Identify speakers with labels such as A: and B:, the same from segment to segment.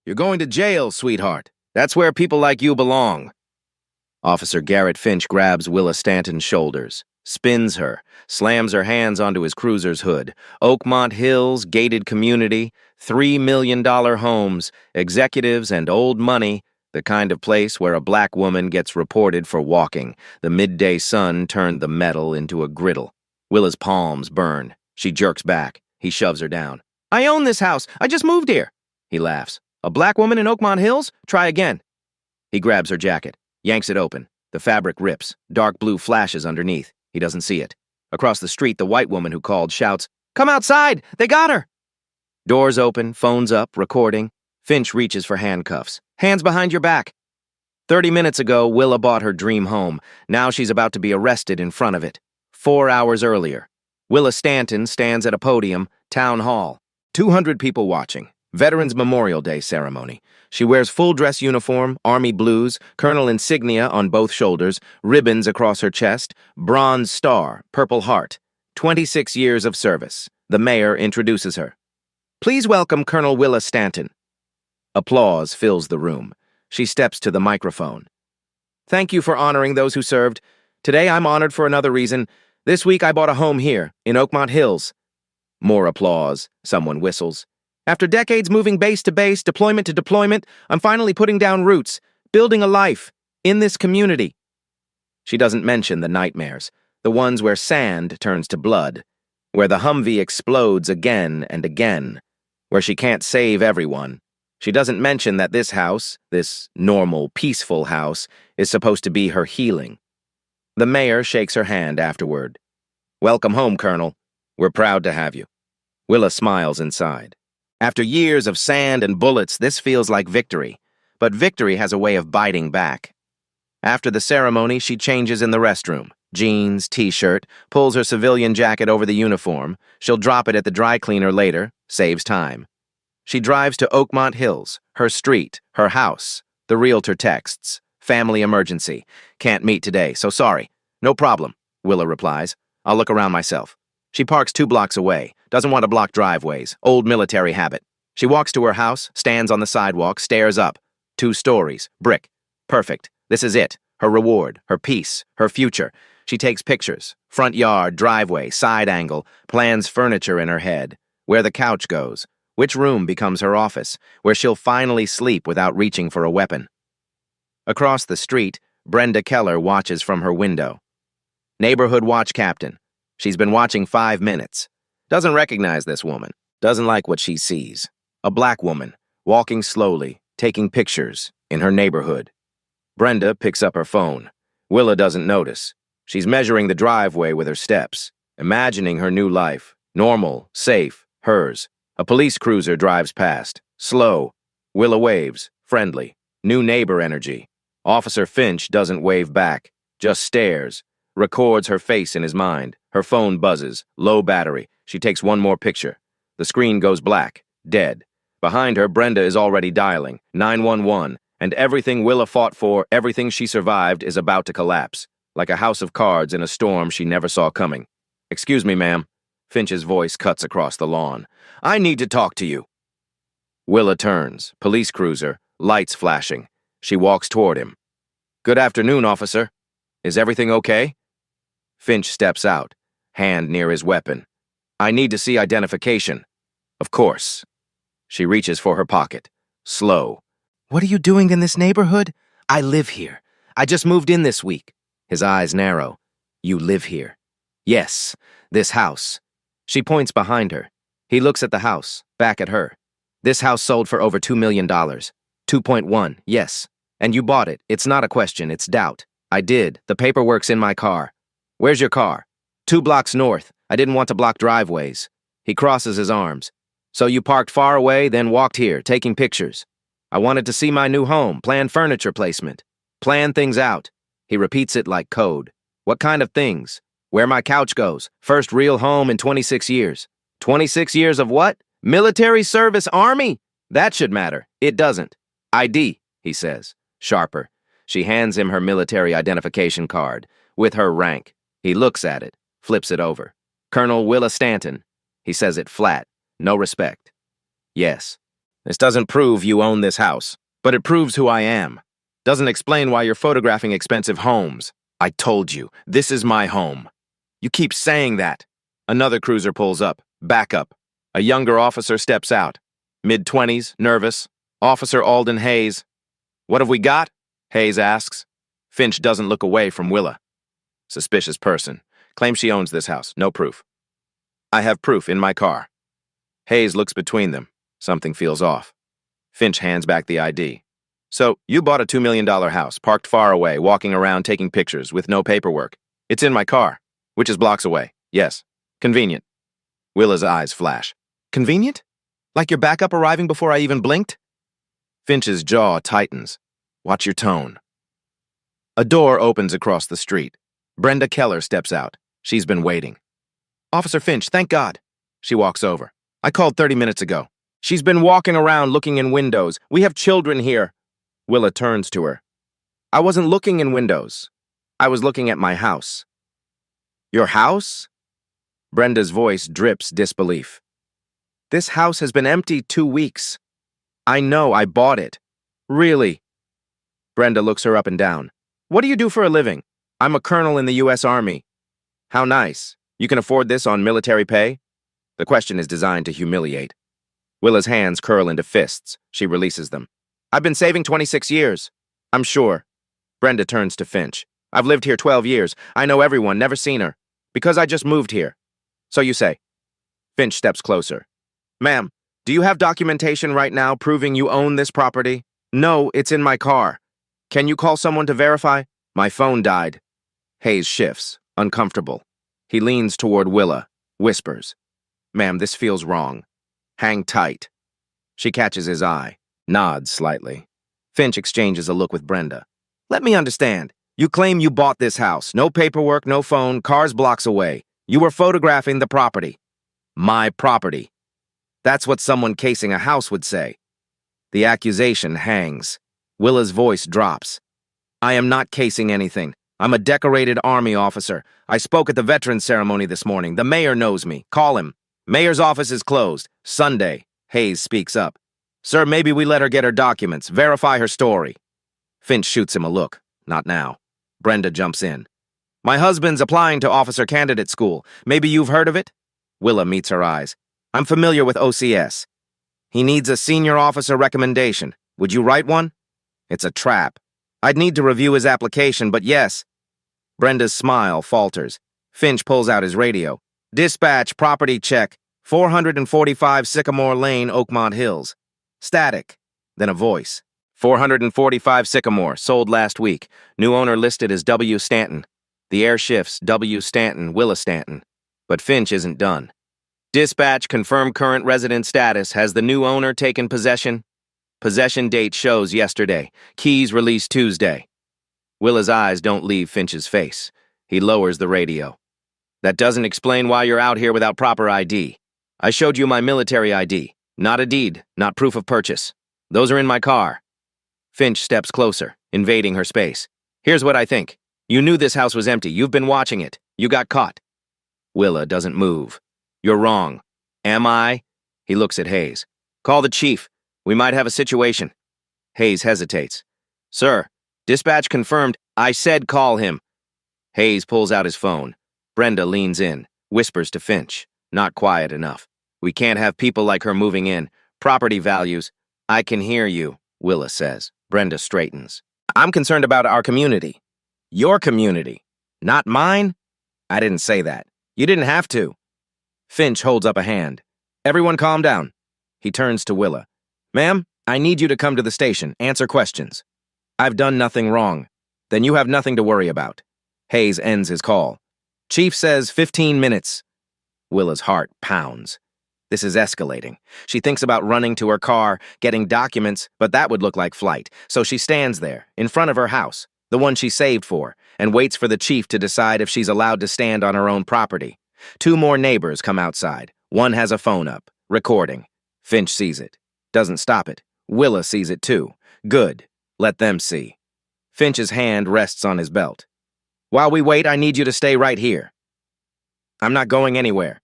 A: You're going to jail, sweetheart. That's where people like you belong. Officer Garrett Finch grabs Willa Stanton's shoulders, spins her, slams her hands onto his cruiser's hood. Oakmont Hills, gated community, $3 million homes, executives and old money, the kind of place where a black woman gets reported for walking. The midday sun turned the metal into a griddle. Willa's palms burn. She jerks back. He shoves her down. I own this house. I just moved here. He laughs. A black woman in Oakmont Hills? Try again. He grabs her jacket, yanks it open. The fabric rips. Dark blue flashes underneath. He doesn't see it. Across the street, the white woman who called shouts, "Come outside! They got her!" Doors open, phones up, recording. Finch reaches for handcuffs. Hands behind your back. 30 minutes ago, Willa bought her dream home. Now she's about to be arrested in front of it. 4 hours earlier. Willa Stanton stands at a podium, town hall. 200 people watching. Veterans Memorial Day ceremony. She wears full dress uniform, Army blues, Colonel insignia on both shoulders, ribbons across her chest, bronze star, Purple Heart. 26 years of service. The mayor introduces her. Please welcome Colonel Willa Stanton. Applause fills the room. She steps to the microphone. Thank you for honoring those who served. Today I'm honored for another reason. This week I bought a home here, in Oakmont Hills. More applause. Someone whistles. After decades moving base to base, deployment to deployment, I'm finally putting down roots, building a life, in this community. She doesn't mention the nightmares, the ones where sand turns to blood, where the Humvee explodes again and again, where she can't save everyone. She doesn't mention that this house, this normal, peaceful house, is supposed to be her healing. The mayor shakes her hand afterward. Welcome home, Colonel. We're proud to have you. Willa smiles inside. After years of sand and bullets, this feels like victory. But victory has a way of biting back. After the ceremony, she changes in the restroom. Jeans, t-shirt, pulls her civilian jacket over the uniform. She'll drop it at the dry cleaner later, saves time. She drives to Oakmont Hills, her street, her house. The realtor texts. Family emergency. Can't meet today, so sorry. No problem, Willa replies. I'll look around myself. She parks 2 blocks away. Doesn't want to block driveways. Old military habit. She walks to her house, stands on the sidewalk, stares up. 2 stories. Brick. Perfect. This is it. Her reward. Her peace. Her future. She takes pictures. Front yard, driveway, side angle. Plans furniture in her head. Where the couch goes. Which room becomes her office. Where she'll finally sleep without reaching for a weapon. Across the street, Brenda Keller watches from her window. Neighborhood watch captain. She's been watching 5 minutes. Doesn't recognize this woman. Doesn't like what she sees. A black woman, walking slowly, taking pictures, in her neighborhood. Brenda picks up her phone. Willa doesn't notice. She's measuring the driveway with her steps, imagining her new life. Normal, safe, hers. A police cruiser drives past. Slow. Willa waves, friendly. New neighbor energy. Officer Finch doesn't wave back, just stares. Records her face in his mind. Her phone buzzes. Low battery. She takes one more picture. The screen goes black. Dead. Behind her, Brenda is already dialing. 911. And everything Willa fought for, everything she survived, is about to collapse. Like a house of cards in a storm she never saw coming. Excuse me, ma'am. Finch's voice cuts across the lawn. I need to talk to you. Willa turns. Police cruiser. Lights flashing. She walks toward him. Good afternoon, officer. Is everything okay? Finch steps out, hand near his weapon. I need to see identification. Of course. She reaches for her pocket. Slow. What are you doing in this neighborhood? I live here. I just moved in this week. His eyes narrow. You live here. Yes, this house. She points behind her. He looks at the house, back at her. This house sold for over $2 million. 2.1, yes. And you bought it. It's not a question, it's doubt. I did. The paperwork's in my car. Where's your car? 2 blocks north. I didn't want to block driveways. He crosses his arms. So you parked far away, then walked here, taking pictures. I wanted to see my new home, plan furniture placement. Plan things out. He repeats it like code. What kind of things? Where my couch goes. First real home in 26 years. 26 years of what? Military service, Army? That should matter. It doesn't. ID, he says, sharper. She hands him her military identification card, with her rank. He looks at it, flips it over. Colonel Willa Stanton. He says it flat, no respect. Yes. This doesn't prove you own this house, but it proves who I am. Doesn't explain why you're photographing expensive homes. I told you, this is my home. You keep saying that. Another cruiser pulls up. Backup. A younger officer steps out. Mid-20s, nervous. Officer Alden Hayes. What have we got? Hayes asks. Finch doesn't look away from Willa. Suspicious person. Claims she owns this house. No proof. I have proof in my car. Hayes looks between them. Something feels off. Finch hands back the ID. So, you bought a $2 million house, parked far away, walking around taking pictures with no paperwork. It's in my car, which is blocks away. Yes. Convenient. Willa's eyes flash. Convenient? Like your backup arriving before I even blinked? Finch's jaw tightens. Watch your tone. A door opens across the street. Brenda Keller steps out. She's been waiting. Officer Finch, thank God. She walks over. I called 30 minutes ago. She's been walking around looking in windows. We have children here. Willa turns to her. I wasn't looking in windows. I was looking at my house. Your house? Brenda's voice drips disbelief. This house has been empty 2 weeks. I know, I bought it. Really? Brenda looks her up and down. What do you do for a living? I'm a colonel in the U.S. Army. How nice. You can afford this on military pay? The question is designed to humiliate. Willa's hands curl into fists. She releases them. I've been saving 26 years. I'm sure. Brenda turns to Finch. I've lived here 12 years. I know everyone, never seen her. Because I just moved here. So you say. Finch steps closer. Ma'am, do you have documentation right now proving you own this property? No, it's in my car. Can you call someone to verify? My phone died. Hayes shifts, uncomfortable. He leans toward Willa, whispers. Ma'am, this feels wrong. Hang tight. She catches his eye, nods slightly. Finch exchanges a look with Brenda. Let me understand. You claim you bought this house. No paperwork, no phone, cars blocks away. You were photographing the property. My property. That's what someone casing a house would say. The accusation hangs. Willa's voice drops. I am not casing anything. I'm a decorated Army officer. I spoke at the veterans ceremony this morning. The mayor knows me. Call him. Mayor's office is closed. Sunday. Hayes speaks up. Sir, maybe we let her get her documents. Verify her story. Finch shoots him a look. Not now. Brenda jumps in. My husband's applying to officer candidate school. Maybe you've heard of it? Willa meets her eyes. I'm familiar with OCS. He needs a senior officer recommendation. Would you write one? It's a trap. I'd need to review his application, but yes. Brenda's smile falters. Finch pulls out his radio. Dispatch, property check, 445 Sycamore Lane, Oakmont Hills. Static. Then a voice. 445 Sycamore, sold last week. New owner listed as W. Stanton. The air shifts, W. Stanton, Willa Stanton. But Finch isn't done. Dispatch, confirm current resident status. Has the new owner taken possession? Possession date shows yesterday. Keys released Tuesday. Willa's eyes don't leave Finch's face. He lowers the radio. That doesn't explain why you're out here without proper ID. I showed you my military ID. Not a deed, not proof of purchase. Those are in my car. Finch steps closer, invading her space. Here's what I think. You knew this house was empty. You've been watching it. You got caught. Willa doesn't move. You're wrong. Am I? He looks at Hayes. Call the chief. We might have a situation. Hayes hesitates. Sir, dispatch confirmed. I said call him. Hayes pulls out his phone. Brenda leans in, whispers to Finch. Not quiet enough. We can't have people like her moving in. Property values. I can hear you, Willa says. Brenda straightens. I'm concerned about our community. Your community. Not mine? I didn't say that. You didn't have to. Finch holds up a hand. Everyone calm down. He turns to Willa. Ma'am, I need you to come to the station. Answer questions. I've done nothing wrong. Then you have nothing to worry about. Hayes ends his call. Chief says 15 minutes. Willa's heart pounds. This is escalating. She thinks about running to her car, getting documents, but that would look like flight. So she stands there, in front of her house, the one she saved for, and waits for the chief to decide if she's allowed to stand on her own property. 2 more neighbors come outside. One has a phone up, recording. Finch sees it. Doesn't stop it. Willa sees it too. Good. Let them see. Finch's hand rests on his belt. While we wait, I need you to stay right here. I'm not going anywhere.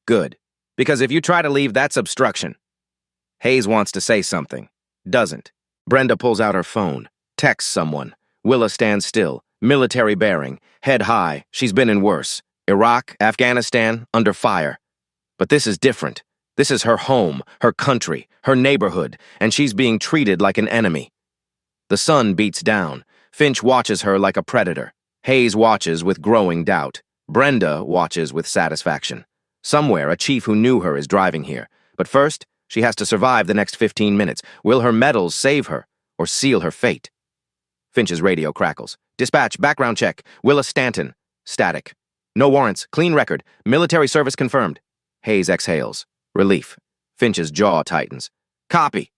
A: Good. Because if you try to leave, that's obstruction. Hayes wants to say something. Doesn't. Brenda pulls out her phone. Texts someone. Willa stands still. Military bearing. Head high. She's been in worse. Iraq, Afghanistan, under fire. But this is different. This is her home, her country, her neighborhood, and she's being treated like an enemy. The sun beats down. Finch watches her like a predator. Hayes watches with growing doubt. Brenda watches with satisfaction. Somewhere, a chief who knew her is driving here. But first, she has to survive the next 15 minutes. Will her medals save her, or seal her fate? Finch's radio crackles. Dispatch, background check. Willa Stanton. Static. No warrants. Clean record. Military service confirmed. Hayes exhales. Relief. Finch's jaw tightens. Copy.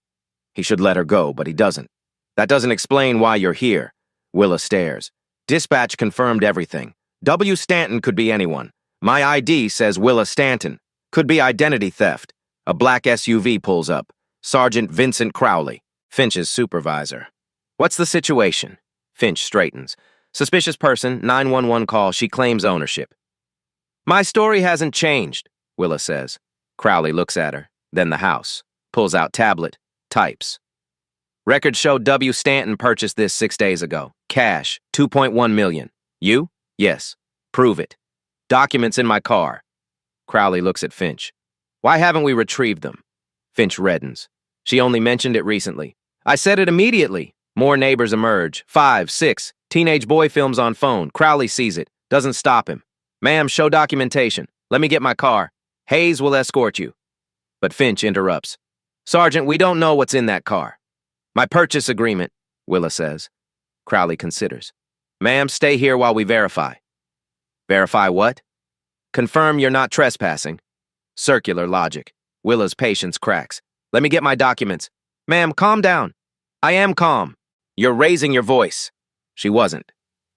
A: He should let her go, but he doesn't. That doesn't explain why you're here. Willa stares. Dispatch confirmed everything. W. Stanton could be anyone. My ID says Willa Stanton. Could be identity theft. A black SUV pulls up. Sergeant Vincent Crowley, Finch's supervisor. What's the situation? Finch straightens. Suspicious person, 911 call, she claims ownership. My story hasn't changed, Willa says. Crowley looks at her, then the house. Pulls out tablet, types. Records show W. Stanton purchased this 6 days ago. Cash, $2.1 million. You? Yes. Prove it. Documents in my car. Crowley looks at Finch. Why haven't we retrieved them? Finch reddens. She only mentioned it recently. I said it immediately. More neighbors emerge. 5, 6. Teenage boy films on phone. Crowley sees it. Doesn't stop him. Ma'am, show documentation. Let me get my car. Hayes will escort you. But Finch interrupts. Sergeant, we don't know what's in that car. My purchase agreement, Willa says. Crowley considers. Ma'am, stay here while we verify. Verify what? Confirm you're not trespassing. Circular logic. Willa's patience cracks. Let me get my documents. Ma'am, calm down. I am calm. You're raising your voice. She wasn't.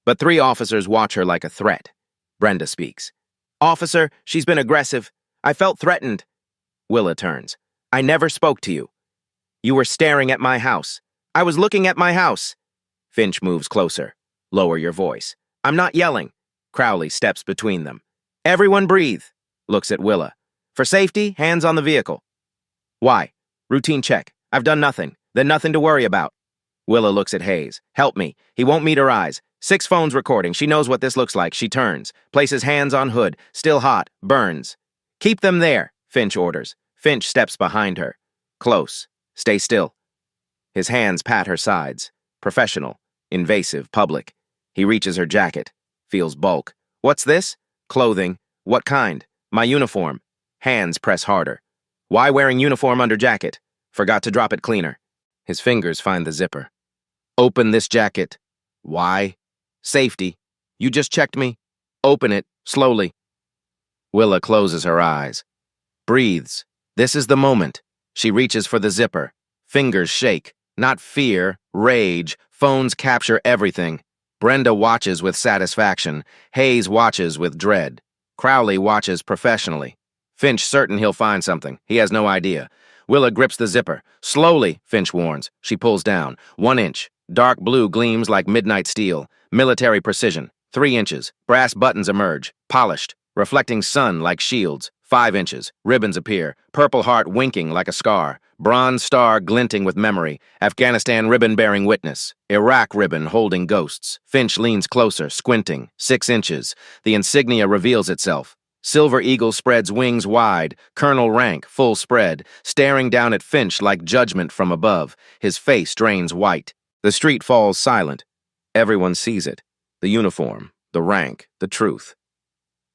A: But 3 officers watch her like a threat. Brenda speaks. Officer, she's been aggressive. I felt threatened. Willa turns. I never spoke to you. You were staring at my house. I was looking at my house. Finch moves closer. Lower your voice. I'm not yelling. Crowley steps between them. Everyone breathe. Looks at Willa. For safety, hands on the vehicle. Why? Routine check. I've done nothing. Then nothing to worry about. Willa looks at Hayes. Help me. He won't meet her eyes. 6 phones recording. She knows what this looks like. She turns. Places hands on hood. Still hot. Burns. Keep them there, Finch orders. Finch steps behind her. Close. Stay still. His hands pat her sides. Professional. Invasive. Public. He reaches her jacket. Feels bulk. What's this? Clothing. What kind? My uniform. Hands press harder. Why wearing uniform under jacket? Forgot to drop it cleaner. His fingers find the zipper. Open this jacket. Why? Safety. You just checked me. Open it, slowly. Willa closes her eyes. Breathes. This is the moment. She reaches for the zipper. Fingers shake. Not fear, rage. Phones capture everything. Brenda watches with satisfaction. Hayes watches with dread. Crowley watches professionally. Finch certain he'll find something. He has no idea. Willa grips the zipper. Slowly, Finch warns. She pulls down. 1 inch. Dark blue gleams like midnight steel. Military precision. 3 inches. Brass buttons emerge. Polished. Reflecting sun like shields. 5 inches. Ribbons appear. Purple heart winking like a scar. Bronze star glinting with memory. Afghanistan ribbon bearing witness. Iraq ribbon holding ghosts. Finch leans closer, squinting. 6 inches. The insignia reveals itself. Silver Eagle spreads wings wide, colonel rank, full spread, staring down at Finch like judgment from above. His face drains white. The street falls silent. Everyone sees it. The uniform, the rank, the truth.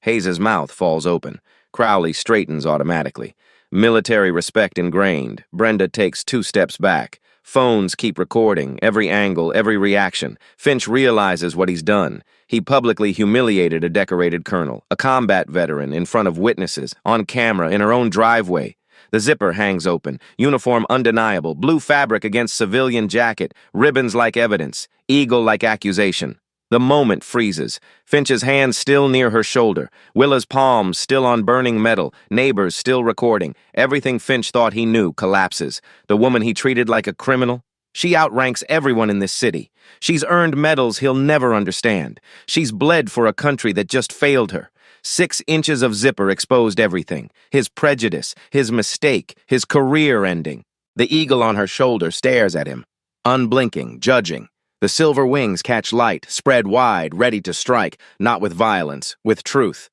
A: Hayes's mouth falls open. Crowley straightens automatically. Military respect ingrained. Brenda takes 2 steps back. Phones keep recording, every angle, every reaction. Finch realizes what he's done. He publicly humiliated a decorated colonel, a combat veteran, in front of witnesses, on camera, in her own driveway. The zipper hangs open, uniform undeniable, blue fabric against civilian jacket, ribbons like evidence, eagle like accusation. The moment freezes. Finch's hand still near her shoulder. Willa's palms still on burning metal. Neighbors still recording. Everything Finch thought he knew collapses. The woman he treated like a criminal? She outranks everyone in this city. She's earned medals he'll never understand. She's bled for a country that just failed her. 6 inches of zipper exposed everything. His prejudice, his mistake, his career ending. The eagle on her shoulder stares at him, unblinking, judging. The silver wings catch light, spread wide, ready to strike, not with violence, with truth.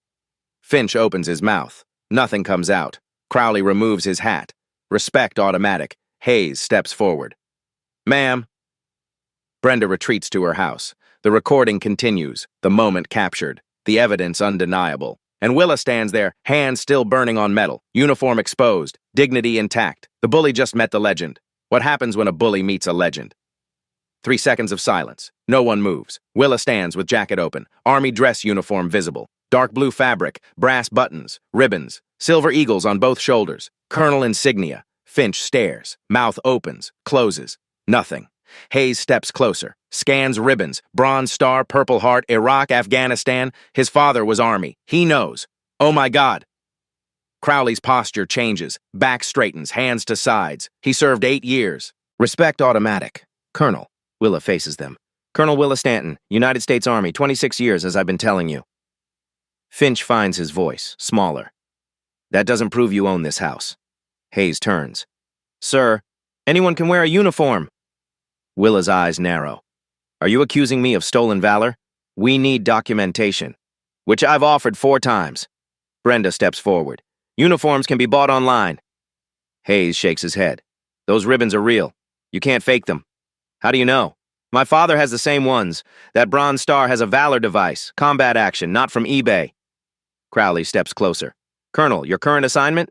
A: Finch opens his mouth. Nothing comes out. Crowley removes his hat. Respect automatic. Hayes steps forward. "Ma'am." Brenda retreats to her house. The recording continues, the moment captured, the evidence undeniable. And Willa stands there, hands still burning on metal, uniform exposed, dignity intact. The bully just met the legend. What happens when a bully meets a legend? 3 seconds of silence. No one moves. Willa stands with jacket open, army dress uniform visible. Dark blue fabric, brass buttons, ribbons, silver eagles on both shoulders, colonel insignia. Finch stares, mouth opens, closes. Nothing. Hayes steps closer, scans ribbons, Bronze Star, Purple Heart, Iraq, Afghanistan. His father was Army. He knows. Oh my God. Crowley's posture changes, back straightens, hands to sides. He served 8 years. Respect automatic. Colonel. Willa faces them. Colonel Willa Stanton, United States Army, 26 years, as I've been telling you. Finch finds his voice, smaller. That doesn't prove you own this house. Hayes turns. Sir, anyone can wear a uniform. Willa's eyes narrow. Are you accusing me of stolen valor? We need documentation, which I've offered 4 times. Brenda steps forward. Uniforms can be bought online. Hayes shakes his head. Those ribbons are real. You can't fake them. How do you know? My father has the same ones. That Bronze Star has a Valor device, combat action, not from eBay. Crowley steps closer. Colonel, your current assignment?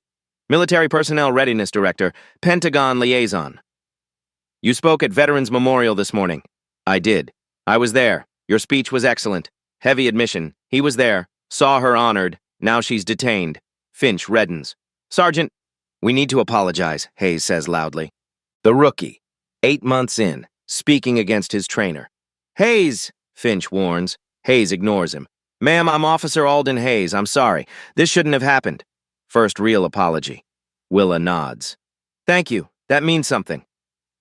A: Military Personnel Readiness Director, Pentagon Liaison. You spoke at Veterans Memorial this morning. I did. I was there. Your speech was excellent. Heavy admission. He was there. Saw her honored. Now she's detained. Finch reddens. Sergeant, we need to apologize, Hayes says loudly. The rookie, 8 months in, speaking against his trainer. Hayes, Finch warns. Hayes ignores him. Ma'am, I'm Officer Alden Hayes. I'm sorry. This shouldn't have happened. First real apology. Willa nods. Thank you. That means something.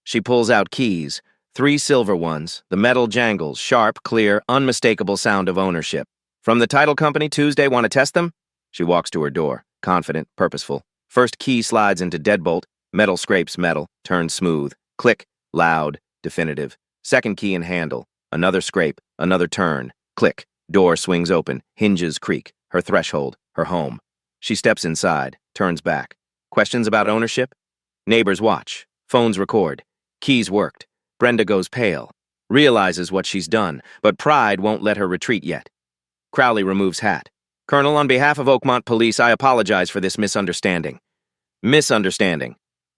A: She pulls out keys, 3 silver ones. The metal jangles, sharp, clear, unmistakable sound of ownership. From the title company Tuesday, want to test them? She walks to her door, confident, purposeful. First key slides into deadbolt, metal scrapes metal, turns smooth. Click, loud, definitive. Second key in handle, another scrape, another turn. Click, door swings open, hinges creak. Her threshold, her home. She steps inside, turns back. Questions about ownership? Neighbors watch, phones record. Keys worked. Brenda goes pale, realizes what she's done, but pride won't let her retreat yet. Crowley removes hat. Colonel, on behalf of Oakmont Police, I apologize for this misunderstanding. Misunderstanding.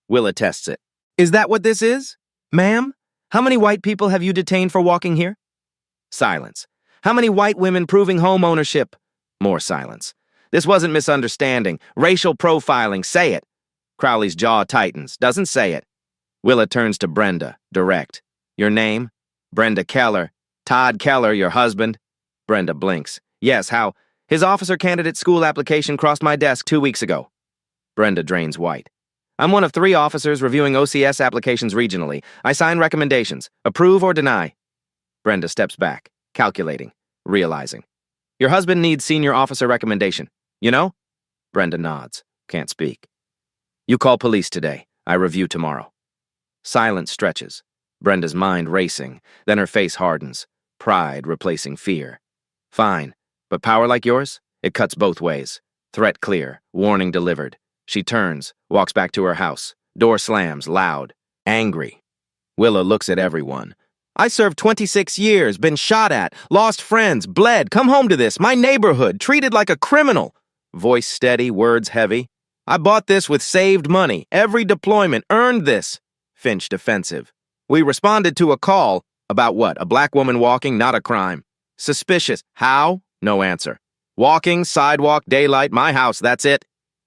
A: Willa tests it. Is that what this is? Ma'am? How many white people have you detained for walking here? Silence. How many white women proving home ownership? More silence. This wasn't misunderstanding. Racial profiling. Say it. Crowley's jaw tightens. Doesn't say it. Willa turns to Brenda, direct. Your name? Brenda Keller. Todd Keller, your husband? Brenda blinks. Yes, how? His officer candidate school application crossed my desk 2 weeks ago. Brenda drains white. I'm one of 3 officers reviewing OCS applications regionally. I sign recommendations. Approve or deny. Brenda steps back, calculating, realizing. Your husband needs senior officer recommendation. You know? Brenda nods. Can't speak. You call police today. I review tomorrow. Silence stretches. Brenda's mind racing. Then her face hardens. Pride replacing fear. Fine. But power like yours? It cuts both ways. Threat clear. Warning delivered. She turns, walks back to her house. Door slams, loud. Angry. Willa looks at everyone. I served 26 years, been shot at, lost friends, bled, come home to this, my neighborhood, treated like a criminal. Voice steady, words heavy. I bought this with saved money. Every deployment earned this. Finch defensive. We responded to a call. About what? A black woman walking, not a crime. Suspicious. How? No answer. Walking, sidewalk, daylight, my house, that's it.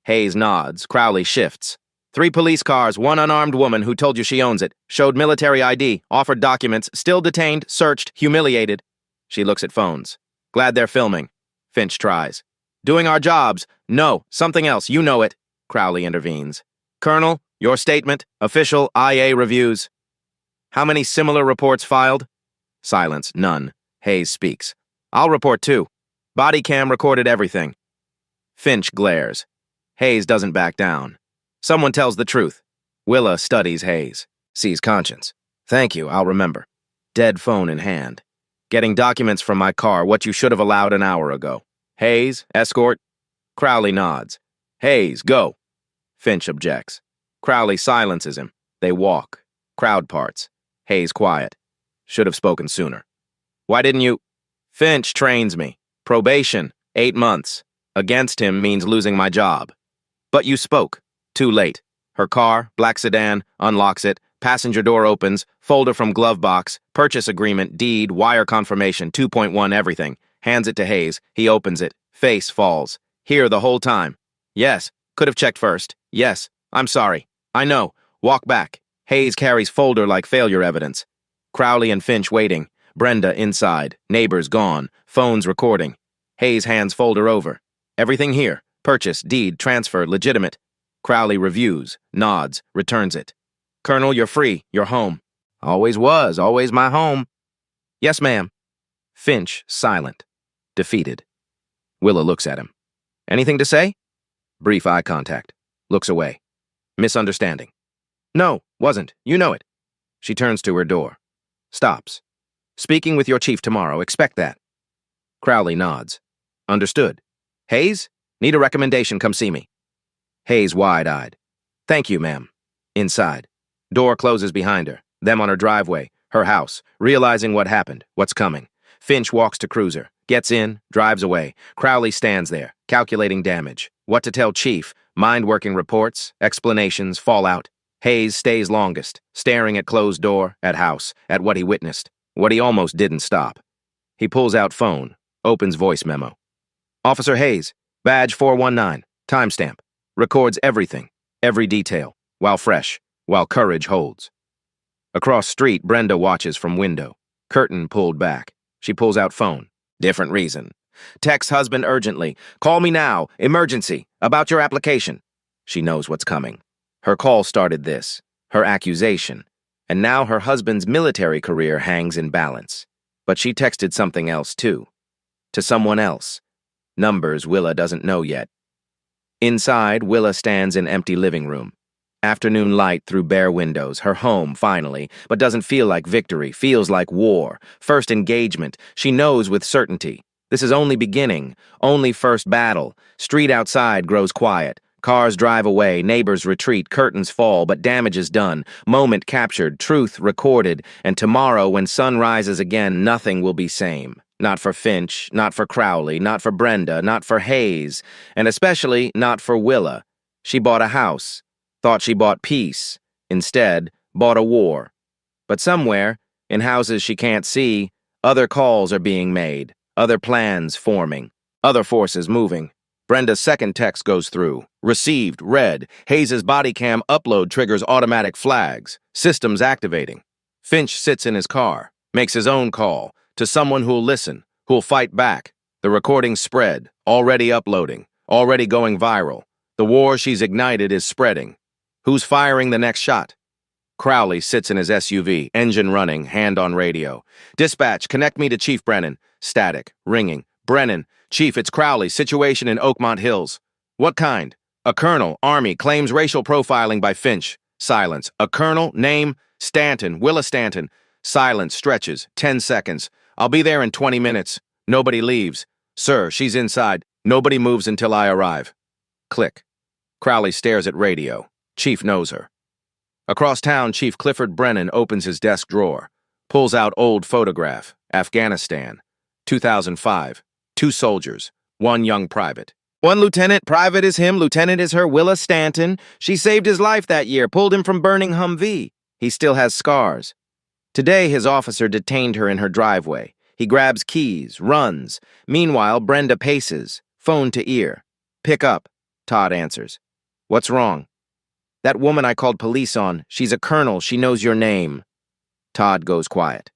A: Hayes nods. Crowley shifts. 3 police cars, 1 unarmed woman who told you she owns it. Showed military ID, offered documents, still detained, searched, humiliated. She looks at phones. Glad they're filming. Finch tries. Doing our jobs. No, something else, you know it. Crowley intervenes. Colonel, your statement, official IA reviews. How many similar reports filed? Silence, none. Hayes speaks. I'll report too. Body cam recorded everything. Finch glares. Hayes doesn't back down. Someone tells the truth. Willa studies Hayes. Sees conscience. Thank you, I'll remember. Dead phone in hand. Getting documents from my car, what you should have allowed an hour ago. Hayes, escort? Crowley nods. Hayes, go. Finch objects. Crowley silences him. They walk. Crowd parts. Hayes quiet. Should have spoken sooner. Why didn't you? Finch trains me. Probation, 8 months. Against him means losing my job. But you spoke. Too late. Her car, black sedan, unlocks it. Passenger door opens. Folder from glove box. Purchase agreement, deed, wire confirmation, 2.1 everything. Hands it to Hayes. He opens it. Face falls. Here the whole time. Yes. Could have checked first. Yes. I'm sorry. I know. Walk back. Hayes carries folder like failure evidence. Crowley and Finch waiting. Brenda inside. Neighbors gone. Phones recording. Hayes hands folder over. Everything here. Purchase, deed, transfer, legitimate. Crowley reviews, nods, returns it. Colonel, you're free. You're home. Always was. Always my home. Yes, ma'am. Finch, silent. Defeated. Willa looks at him. Anything to say? Brief eye contact. Looks away. Misunderstanding. No, wasn't. You know it. She turns to her door. Stops. Speaking with your chief tomorrow. Expect that. Crowley nods. Understood. Hayes? Need a recommendation. Come see me. Hayes wide-eyed. Thank you, ma'am. Inside. Door closes behind her. Them on her driveway. Her house. Realizing what happened. What's coming. Finch walks to cruiser. Gets in. Drives away. Crowley stands there. Calculating damage. What to tell chief. Mind-working reports. Explanations. Fallout. Hayes stays longest. Staring at closed door. At house. At what he witnessed. What he almost didn't stop. He pulls out phone. Opens voice memo. Officer Hayes. Badge 419. Timestamp. Records everything. Every detail. While fresh. While courage holds. Across street, Brenda watches from window. Curtain pulled back. She pulls out phone. Different reason. Text husband urgently. Call me now. Emergency. About your application. She knows what's coming. Her call started this. Her accusation. And now her husband's military career hangs in balance. But she texted something else, too. To someone else. Numbers Willa doesn't know yet. Inside, Willa stands in empty living room. Afternoon light through bare windows, her home, finally, but doesn't feel like victory, feels like war. First engagement, she knows with certainty. This is only beginning, only first battle. Street outside grows quiet. Cars drive away, neighbors retreat, curtains fall, but damage is done. Moment captured, truth recorded, and tomorrow when sun rises again, nothing will be same. Not for Finch, not for Crowley, not for Brenda, not for Hayes, and especially not for Willa. She bought a house. Thought she bought peace. Instead, bought a war. But somewhere, in houses she can't see, other calls are being made, other plans forming, other forces moving. Brenda's second text goes through. Received, read. Hayes' body cam upload triggers automatic flags. Systems activating. Finch sits in his car, makes his own call, to someone who'll listen, who'll fight back. The recordings spread, already uploading, already going viral. The war she's ignited is spreading. Who's firing the next shot? Crowley sits in his SUV, engine running, hand on radio. Dispatch, connect me to Chief Brennan. Static, ringing. Brennan, Chief, it's Crowley, situation in Oakmont Hills. What kind? A colonel, Army, claims racial profiling by Finch. Silence. A colonel, name, Stanton, Willa Stanton. Silence, stretches, 10 seconds. I'll be there in 20 minutes. Nobody leaves. Sir, she's inside. Nobody moves until I arrive. Click. Crowley stares at radio. Chief knows her. Across town, Chief Clifford Brennan opens his desk drawer. Pulls out old photograph. Afghanistan. 2005. 2 soldiers. 1 young private. 1 lieutenant. Private is him. Lieutenant is her. Willa Stanton. She saved his life that year. Pulled him from burning Humvee. He still has scars. Today, his officer detained her in her driveway. He grabs keys, runs. Meanwhile, Brenda paces, phone to ear. Pick up, Todd answers. What's wrong? That woman I called police on, she's a colonel, she knows your name. Todd goes quiet.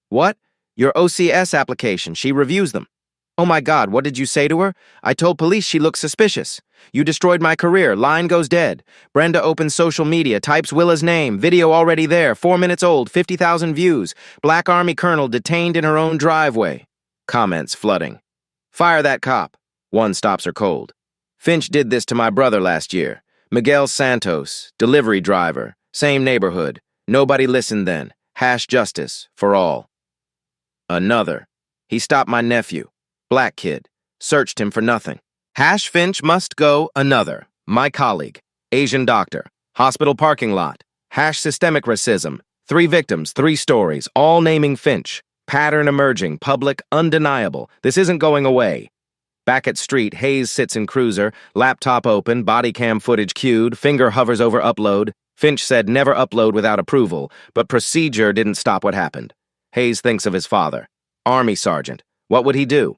A: What? Your OCS application, she reviews them. Oh my God, what did you say to her? I told police she looks suspicious. You destroyed my career, line goes dead. Brenda opens social media, types Willa's name, video already there, 4 minutes old, 50,000 views. Black Army colonel detained in her own driveway. Comments flooding. Fire that cop. One stops her cold. Finch did this to my brother last year. Miguel Santos, delivery driver. Same neighborhood. Nobody listened then. Hash justice for all. Another. He stopped my nephew. Black kid. Searched him for nothing. Hash Finch must go. Another. My colleague. Asian doctor. Hospital parking lot. Hash systemic racism. 3 victims, 3 stories, all naming Finch. Pattern emerging, public, undeniable. This isn't going away. Back at street, Hayes sits in cruiser, laptop open, body cam footage queued, finger hovers over upload. Finch said never upload without approval, but procedure didn't stop what happened. Hayes thinks of his father. Army sergeant. What would he do?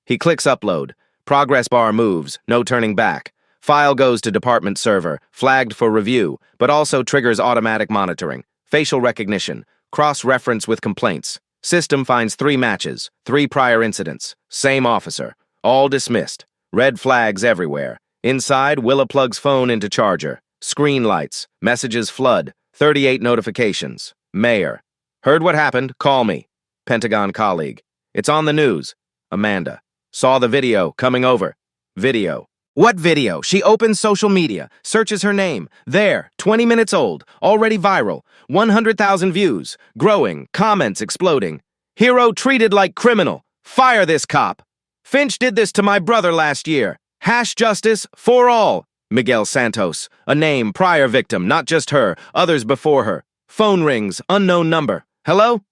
A: He clicks upload. Progress bar moves, no turning back. File goes to department server, flagged for review, but also triggers automatic monitoring. Facial recognition, cross-reference with complaints. System finds 3 matches, 3 prior incidents. Same officer. All dismissed. Red flags everywhere. Inside, Willa plugs phone into charger. Screen lights. Messages flood. 38 notifications. Mayor. Heard what happened? Call me. Pentagon colleague. It's on the news. Amanda. Saw the video. Coming over. Video. What video? She opens social media, searches her name. There, 20 minutes old, already viral, 100,000 views, growing, comments exploding. Hero treated like criminal. Fire this cop. Finch did this to my brother last year. Hash justice for all. Miguel Santos, a name, prior victim, not just her, others before her. Phone rings, unknown number. Hello?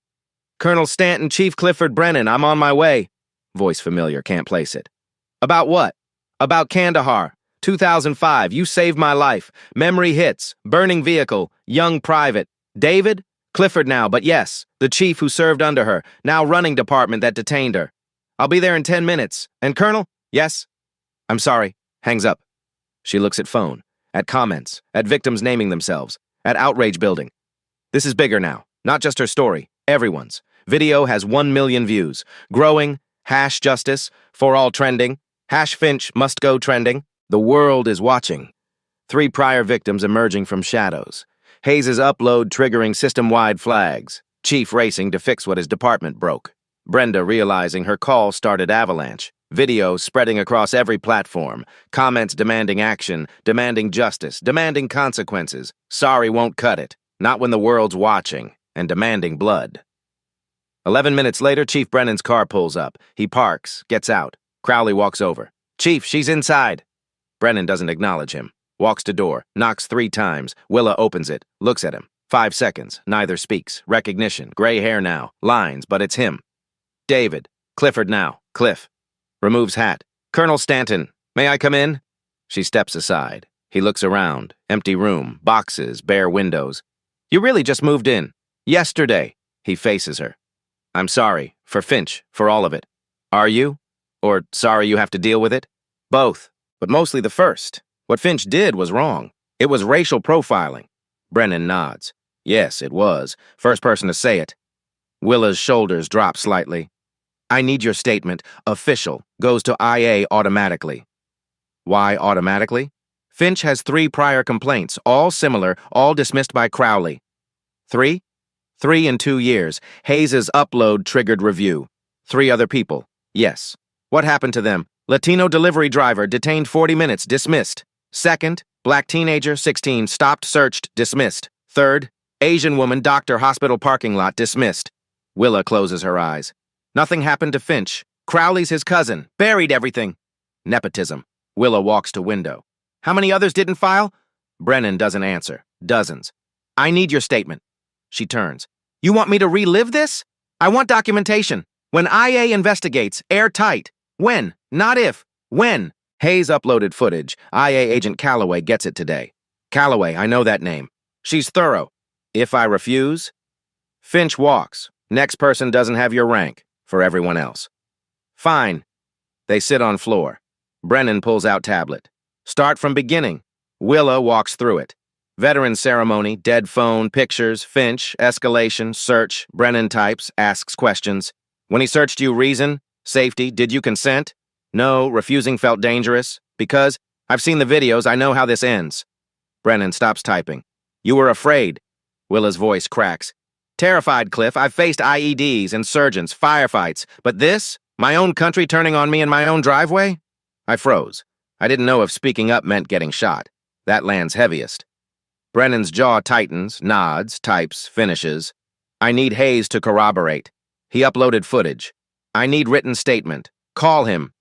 A: Colonel Stanton, Chief Clifford Brennan, I'm on my way. Voice familiar, can't place it. About what? About Kandahar, 2005, you saved my life. Memory hits, burning vehicle, young private. David? Clifford now, but yes, the chief who served under her, now running department that detained her. I'll be there in 10 minutes. And Colonel? Yes? I'm sorry. Hangs up. She looks at phone, at comments, at victims naming themselves, at outrage building. This is bigger now, not just her story, everyone's. Video has 1 million views. Growing, hash justice, for all trending. Hash Finch must go trending. The world is watching. 3 prior victims emerging from shadows. Hayes' upload triggering system-wide flags. Chief racing to fix what his department broke. Brenda realizing her call started avalanche. Video spreading across every platform. Comments demanding action, demanding justice, demanding consequences. Sorry won't cut it. Not when the world's watching. And demanding blood. 11 minutes later, Chief Brennan's car pulls up. He parks, gets out. Crowley walks over. Chief, she's inside. Brennan doesn't acknowledge him. Walks to door, knocks 3 times. Willa opens it, looks at him. 5 seconds, neither speaks. Recognition, gray hair now. Lines, but it's him. David. Clifford now. Cliff. Removes hat. Colonel Stanton, may I come in? She steps aside. He looks around. Empty room, boxes, bare windows. You really just moved in. Yesterday. He faces her. I'm sorry, for Finch, for all of it. Are you? Or sorry you have to deal with it? Both, but mostly the first. What Finch did was wrong. It was racial profiling. Brennan nods. Yes, it was. First person to say it. Willa's shoulders drop slightly. I need your statement. Official. Goes to IA automatically. Why automatically? Finch has 3 prior complaints, all similar, all dismissed by Crowley. 3? 3 in 2 years. Hayes' upload triggered review. 3 other people. Yes. What happened to them? Latino delivery driver, detained 40 minutes, dismissed. Second, black teenager, 16, stopped, searched, dismissed. Third, Asian woman, doctor, hospital parking lot, dismissed. Willa closes her eyes. Nothing happened to Finch. Crowley's his cousin. Buried everything. Nepotism. Willa walks to window. How many others didn't file? Brennan doesn't answer. Dozens. I need your statement. She turns. You want me to relive this? I want documentation. When IA investigates, airtight. When, not if. When. Hayes uploaded footage. IA agent Calloway gets it today. Calloway, I know that name. She's thorough. If I refuse? Finch walks. Next person doesn't have your rank. For everyone else. Fine. They sit on floor. Brennan pulls out tablet. Start from beginning. Willa walks through it. Veteran ceremony, dead phone, pictures, Finch, escalation, search. Brennan types, asks questions. When he searched you, reason? Safety, did you consent? No, refusing felt dangerous. Because? I've seen the videos, I know how this ends. Brennan stops typing. You were afraid. Willa's voice cracks. Terrified, Cliff. I've faced IEDs, insurgents, firefights. But this? My own country turning on me in my own driveway? I froze. I didn't know if speaking up meant getting shot. That lands heaviest. Brennan's jaw tightens, nods, types, finishes. I need Hayes to corroborate. He uploaded footage. I need written statement. Call him.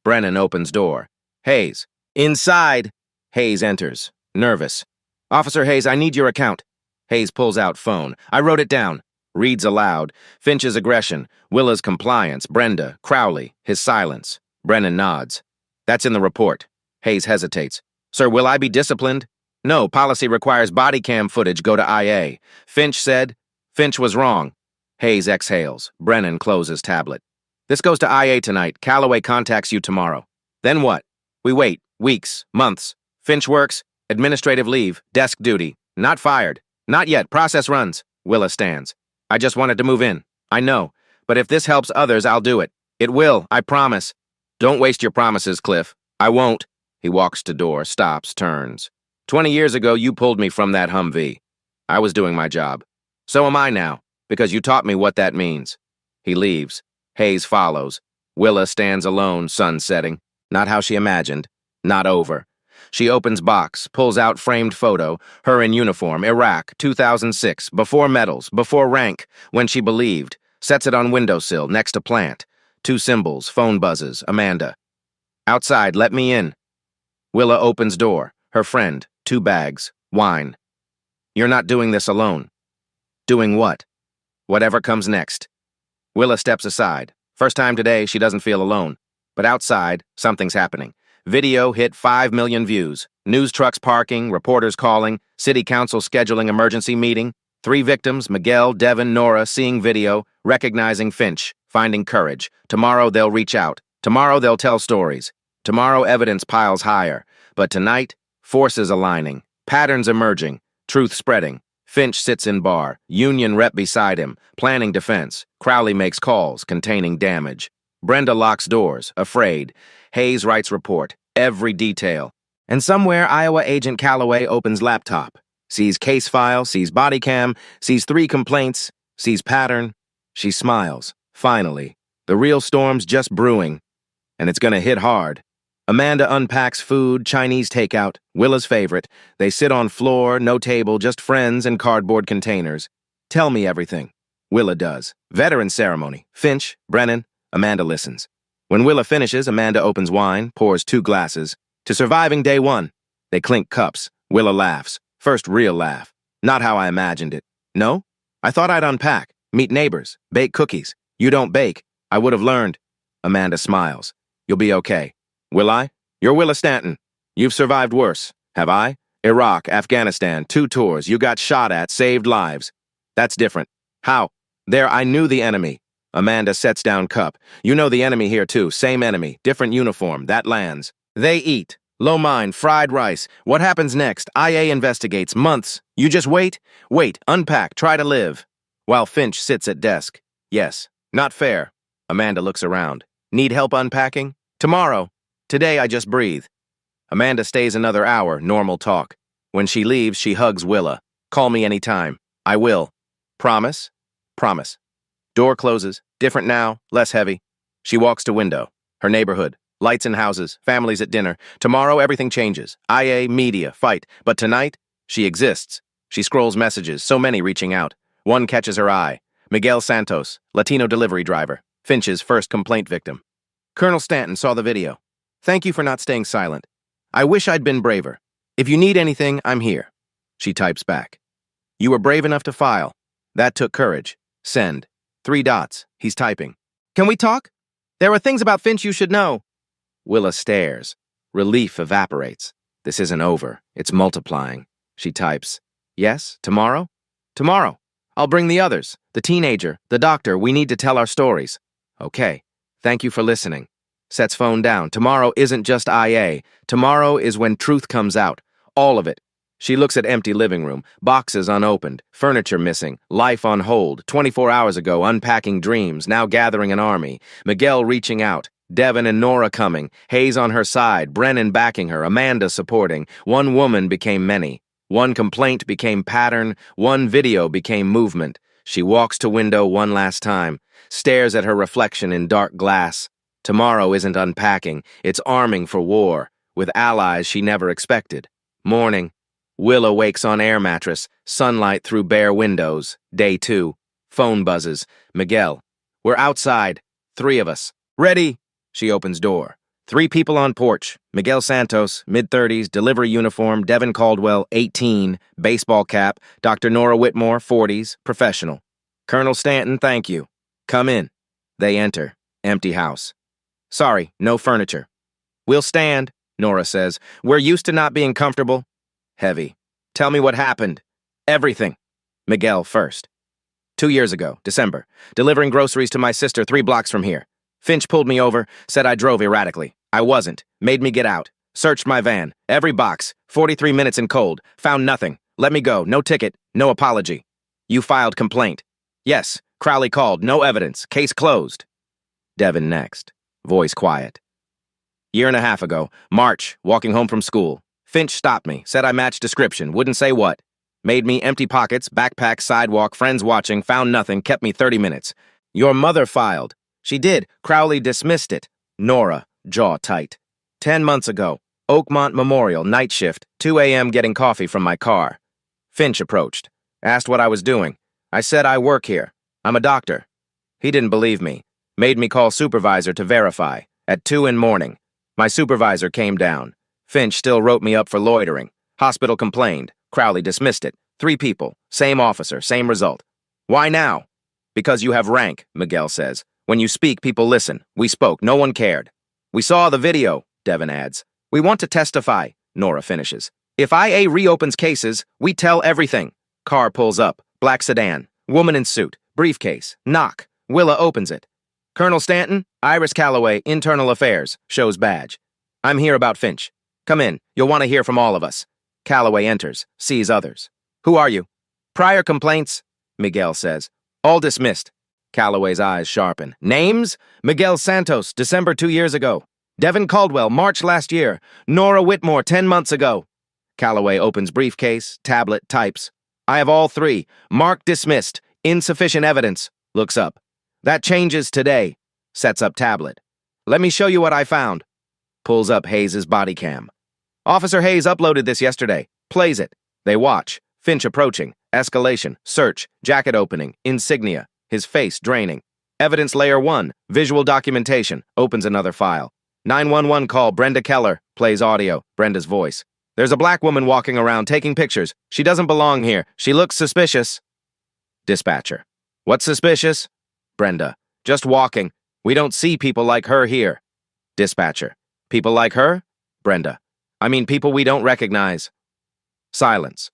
A: Brennan opens door. Hayes. Inside. Hayes enters, nervous. Officer Hayes, I need your account. Hayes pulls out phone. I wrote it down. Reads aloud. Finch's aggression. Willa's compliance. Brenda. Crowley. His silence. Brennan nods. That's in the report. Hayes hesitates. Sir, will I be disciplined? No, policy requires body cam footage go to IA. Finch said. Finch was wrong. Hayes exhales. Brennan closes tablet. This goes to IA tonight. Calloway contacts you tomorrow. Then what? We wait. Weeks. Months. Finch works. Administrative leave. Desk duty. Not fired. Not yet. Process runs. Willa stands. I just wanted to move in. I know. But if this helps others, I'll do it. It will. I promise. Don't waste your promises, Cliff. I won't. He walks to door, stops, turns. 20 years ago, you pulled me from that Humvee. I was doing my job. So am I now, because you taught me what that means. He leaves. Hayes follows. Willa stands alone, sun setting. Not how she imagined. Not over. She opens box, pulls out framed photo, her in uniform, Iraq, 2006, before medals, before rank, when she believed, sets it on windowsill, next to plant. 2 symbols, phone buzzes, Amanda. Outside, let me in. Willa opens door, her friend, 2 bags, wine. You're not doing this alone. Doing what? Whatever comes next. Willa steps aside. First time today, she doesn't feel alone. But outside, something's happening. Video hit 5 million views. News trucks parking, reporters calling, city council scheduling emergency meeting. 3 victims, Miguel, Devin, Nora, seeing video, recognizing Finch, finding courage. Tomorrow they'll reach out. Tomorrow they'll tell stories. Tomorrow evidence piles higher. But tonight, forces aligning, patterns emerging, truth spreading. Finch sits in bar, union rep beside him, planning defense. Crowley makes calls, containing damage. Brenda locks doors, afraid. Hayes writes report, every detail. And somewhere Iowa agent Calloway opens laptop, sees case file, sees body cam, sees 3 complaints, sees pattern. She smiles. Finally. The real storm's just brewing. And it's gonna hit hard. Amanda unpacks food, Chinese takeout, Willa's favorite. They sit on floor, no table, just friends and cardboard containers. Tell me everything. Willa does. Veteran ceremony. Finch, Brennan. Amanda listens. When Willa finishes, Amanda opens wine, pours 2 glasses. To surviving day 1. They clink cups. Willa laughs. First real laugh. Not how I imagined it. No? I thought I'd unpack, meet neighbors, bake cookies. You don't bake. I would have learned. Amanda smiles. You'll be okay. Will I? You're Willa Stanton. You've survived worse. Have I? Iraq, Afghanistan, 2 tours. You got shot at, saved lives. That's different. How? There, I knew the enemy. Amanda sets down cup. You know the enemy here too. Same enemy, different uniform. That lands. They eat. Lo mein, fried rice. What happens next? IA investigates. Months. You just wait? Wait, unpack, try to live. While Finch sits at desk. Yes. Not fair. Amanda looks around. Need help unpacking? Tomorrow. Today I just breathe. Amanda stays another hour, normal talk. When she leaves, she hugs Willa. Call me anytime. I will. Promise? Promise. Door closes. Different now, less heavy. She walks to window. Her neighborhood. Lights in houses. Families at dinner. Tomorrow, everything changes. IA, media, fight. But tonight, she exists. She scrolls messages, so many reaching out. One catches her eye. Miguel Santos, Latino delivery driver. Finch's first complaint victim. Colonel Stanton saw the video. Thank you for not staying silent. I wish I'd been braver. If you need anything, I'm here. She types back. You were brave enough to file. That took courage. Send. 3 dots. He's typing. Can we talk? There are things about Finch you should know. Willa stares. Relief evaporates. This isn't over. It's multiplying. She types. Yes, tomorrow? Tomorrow. I'll bring the others. The teenager, the doctor. We need to tell our stories. Okay. Thank you for listening. Sets phone down. Tomorrow isn't just IA. Tomorrow is when truth comes out. All of it. She looks at empty living room, boxes unopened, furniture missing, life on hold, 24 hours ago unpacking dreams, now gathering an army, Miguel reaching out, Devin and Nora coming, Hayes on her side, Brennan backing her, Amanda supporting. One woman became many. One complaint became pattern, one video became movement. She walks to window one last time, stares at her reflection in dark glass. Tomorrow isn't unpacking, it's arming for war, with allies she never expected. Morning. Willa wakes on air mattress, sunlight through bare windows. Day 2. Phone buzzes. Miguel. We're outside. 3 of us. Ready? She opens door. 3 people on porch. Miguel Santos, mid-30s, delivery uniform. Devin Caldwell, 18, baseball cap. Dr. Nora Whitmore, 40s, professional. Colonel Stanton, thank you. Come in. They enter. Empty house. Sorry, no furniture. We'll stand, Nora says. We're used to not being comfortable. Heavy. Tell me what happened. Everything. Miguel first. 2 years ago, December, delivering groceries to my sister 3 blocks from here. Finch pulled me over, said I drove erratically. I wasn't. Made me get out. Searched my van. Every box. 43 minutes in cold. Found nothing. Let me go. No ticket. No apology. You filed complaint. Yes. Crowley called. No evidence. Case closed. Devin next. Voice quiet. 1.5 years ago, March, walking home from school. Finch stopped me. Said I matched description. Wouldn't say what. Made me empty pockets, backpack, sidewalk, friends watching, found nothing, kept me 30 minutes. Your mother filed. She did. Crowley dismissed it. Nora, jaw tight. 10 months ago, Oakmont Memorial, night shift, 2 a.m. getting coffee from my car. Finch approached. Asked what I was doing. I said I work here. I'm a doctor. He didn't believe me. Made me call supervisor to verify. At 2 a.m. My supervisor came down. Finch still wrote me up for loitering. Hospital complained. Crowley dismissed it. 3 people. Same officer. Same result. Why now? Because you have rank, Miguel says. When you speak, people listen. We spoke. No one cared. We saw the video, Devin adds. We want to testify, Nora finishes. If IA reopens cases, we tell everything. Car pulls up. Black sedan. Woman in suit. Briefcase. Knock. Willa opens it. Colonel Stanton, Iris Calloway, Internal Affairs. Shows badge. I'm here about Finch. Come in. You'll want to hear from all of us. Calloway enters. Sees others. Who are you? Prior complaints, Miguel says. All dismissed. Calloway's eyes sharpen. Names? Miguel Santos, December 2 years ago. Devin Caldwell, March last year. Nora Whitmore, 10 months ago. Calloway opens briefcase, tablet, types. I have all 3. Mark dismissed. Insufficient evidence. Looks up. That changes today. Sets up tablet. Let me show you what I found. Pulls up Hayes' body cam. Officer Hayes uploaded this yesterday. Plays it. They watch. Finch approaching. Escalation. Search. Jacket opening. Insignia. His face draining. Evidence layer 1. Visual documentation. Opens another file. 911 call. Brenda Keller. Plays audio. Brenda's voice. There's a black woman walking around taking pictures. She doesn't belong here. She looks suspicious. Dispatcher. What's suspicious? Brenda. Just walking. We don't see people like her here. Dispatcher. People like her? Brenda. I mean people we don't recognize. Silence.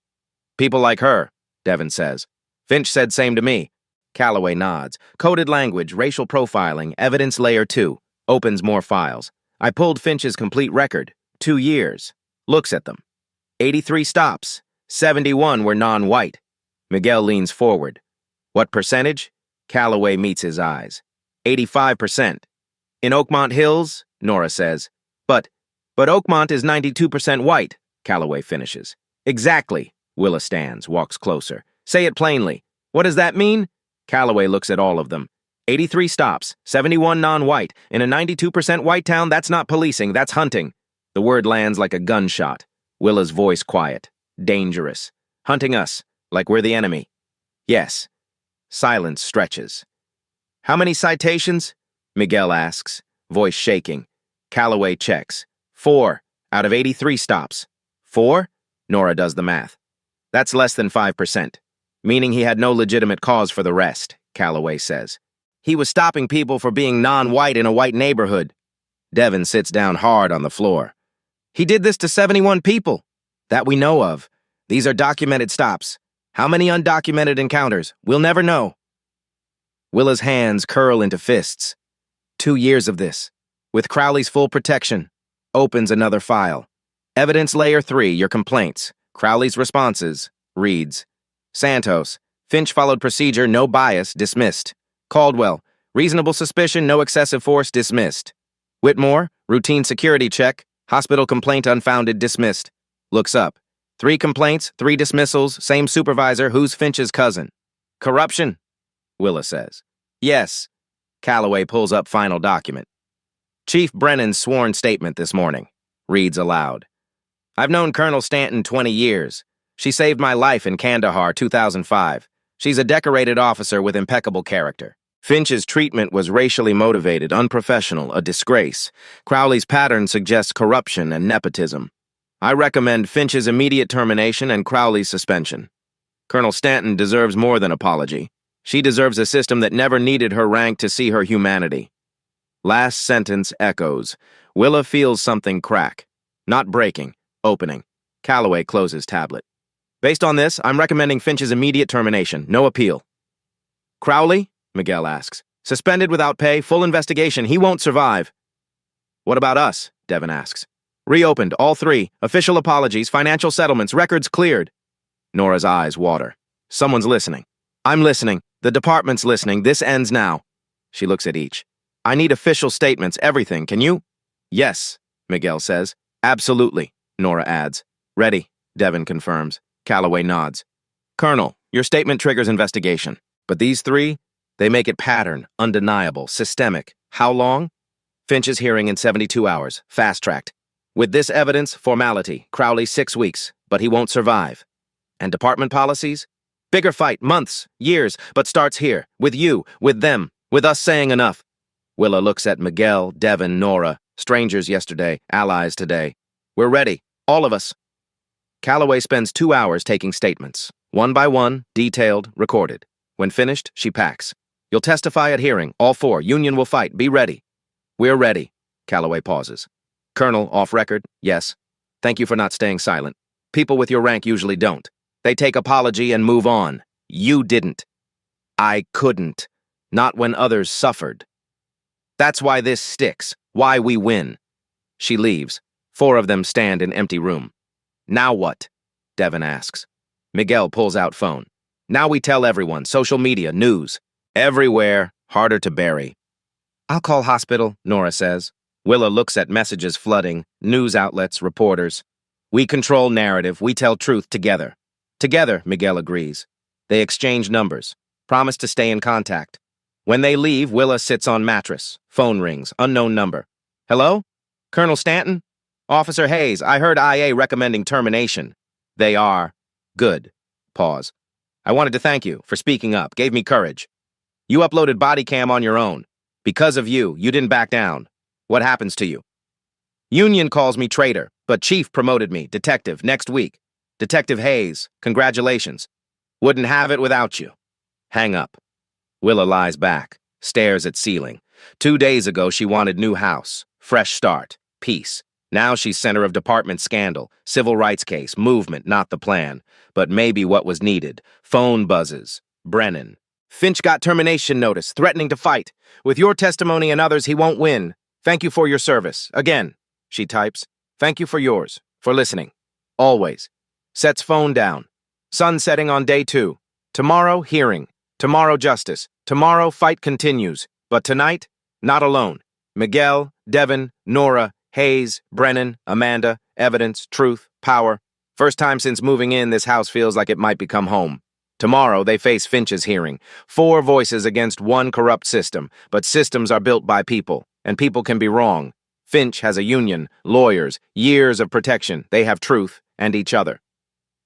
A: People like her, Devin says. Finch said same to me. Calloway nods. Coded language, racial profiling, evidence layer 2. Opens more files. I pulled Finch's complete record. 2 years. Looks at them. 83 stops. 71 were non-white. Miguel leans forward. What percentage? Calloway meets his eyes. 85%. In Oakmont Hills, Nora says. But Oakmont is 92% white, Calloway finishes. Exactly. Willa stands, walks closer. Say it plainly. What does that mean? Calloway looks at all of them. 83 stops, 71 non-white. In a 92% white town, that's not policing, that's hunting. The word lands like a gunshot. Willa's voice quiet. Dangerous. Hunting us, like we're the enemy. Yes. Silence stretches. How many citations? Miguel asks, voice shaking. Calloway checks. 4 out of 83 stops. 4? Nora does the math. That's less than 5%. Meaning he had no legitimate cause for the rest, Calloway says. He was stopping people for being non-white in a white neighborhood. Devin sits down hard on the floor. He did this to 71 people. That we know of. These are documented stops. How many undocumented encounters? We'll never know. Willa's hands curl into fists. 2 years of this. With Crowley's full protection. Opens another file. Evidence layer 3, your complaints. Crowley's responses. Reads. Santos. Finch followed procedure, no bias, dismissed. Caldwell. Reasonable suspicion, no excessive force, dismissed. Whitmore. Routine security check. Hospital complaint unfounded, dismissed. Looks up. 3 complaints, 3 dismissals, same supervisor, who's Finch's cousin. Corruption? Willa says. Yes. Calloway pulls up final document. Chief Brennan's sworn statement this morning. Reads aloud. I've known Colonel Stanton 20 years. She saved my life in Kandahar, 2005. She's a decorated officer with impeccable character. Finch's treatment was racially motivated, unprofessional, a disgrace. Crowley's pattern suggests corruption and nepotism. I recommend Finch's immediate termination and Crowley's suspension. Colonel Stanton deserves more than apology. She deserves a system that never needed her rank to see her humanity. Last sentence echoes. Willa feels something crack. Not breaking, opening. Calloway closes tablet. Based on this, I'm recommending Finch's immediate termination, no appeal. Crowley? Miguel asks. Suspended without pay, full investigation, he won't survive. What about us? Devin asks. Reopened, all three. Official apologies, financial settlements, records cleared. Nora's eyes water. Someone's listening. I'm listening. The department's listening. This ends now. She looks at each. I need official statements, everything. Can you? Yes, Miguel says. Absolutely, Nora adds. Ready, Devin confirms. Calloway nods. Colonel, your statement triggers investigation. But these three, they make it pattern, undeniable, systemic. How long? Finch's hearing in 72 hours, fast-tracked. With this evidence, formality, Crowley 6 weeks, but he won't survive. And department policies? Bigger fight, months, years, but starts here, with you, with them, with us saying enough. Willa looks at Miguel, Devin, Nora, strangers yesterday, allies today. We're ready, all of us. Calloway spends 2 hours taking statements, one by one, detailed, recorded. When finished, she packs. You'll testify at hearing, all four. Union will fight. Be ready. We're ready. Calloway pauses. Colonel, off record, yes. Thank you for not staying silent. People with your rank usually don't. They take apology and move on. You didn't. I couldn't. Not when others suffered. That's why this sticks. Why we win. She leaves. 4 of them stand in empty room. Now what? Devin asks. Miguel pulls out phone. Now we tell everyone, social media, news. Everywhere, harder to bury. I'll call hospital, Nora says. Willa looks at messages flooding, news outlets, reporters. We control narrative, we tell truth together. Together, Miguel agrees. They exchange numbers, promise to stay in contact. When they leave, Willa sits on mattress. Phone rings, unknown number. Hello? Colonel Stanton? Officer Hayes, I heard IA recommending termination. They are. Good. Pause. I wanted to thank you for speaking up, gave me courage. You uploaded body cam on your own. Because of you, you didn't back down. What happens to you? Union calls me traitor, but Chief promoted me, detective, next week. Detective Hayes, congratulations. Wouldn't have it without you. Hang up. Willa lies back, stares at ceiling. 2 days ago, she wanted new house, fresh start, peace. Now she's center of department scandal, civil rights case, movement, not the plan. But maybe what was needed. Phone buzzes. Brennan. Finch got termination notice, threatening to fight. With your testimony and others, he won't win. Thank you for your service. Again, she types. Thank you for yours, for listening. Always. Sets phone down. Sun setting on day 2. Tomorrow, hearing. Tomorrow, justice. Tomorrow, fight continues. But tonight, not alone. Miguel, Devin, Nora, Hayes, Brennan, Amanda, evidence, truth, power. First time since moving in, this house feels like it might become home. Tomorrow, they face Finch's hearing. 4 voices against 1 corrupt system, but systems are built by people, and people can be wrong. Finch has a union, lawyers, years of protection. They have truth and each other.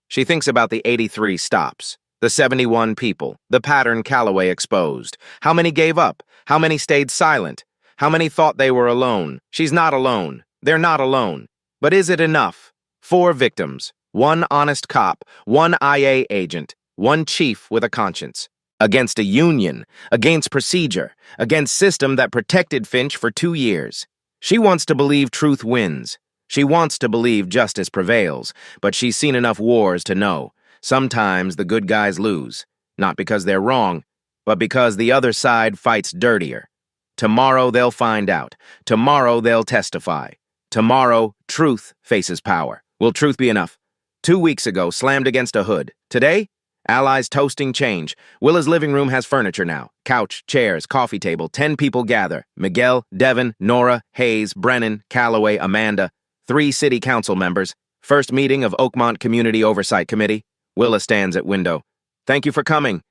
A: She thinks about the 83 stops, the 71 people, the pattern Calloway exposed. How many gave up? How many stayed silent? How many thought they were alone? She's not alone. They're not alone. But is it enough? 4 victims, 1 honest cop, 1 IA agent, 1 chief with a conscience. Against a union, against procedure, against system that protected Finch for 2 years. She wants to believe truth wins. She wants to believe justice prevails, but she's seen enough wars to know. Sometimes the good guys lose, not because they're wrong, but because the other side fights dirtier. Tomorrow they'll find out. Tomorrow they'll testify. Tomorrow, truth faces power. Will truth be enough? 2 weeks ago, slammed against a hood. Today? Allies toasting change. Willa's living room has furniture now. Couch, chairs, coffee table, 10 people gather. Miguel, Devin, Nora, Hayes, Brennan, Calloway, Amanda. 3 city council members. First meeting of Oakmont Community Oversight Committee. Willa stands at window. Thank you for coming.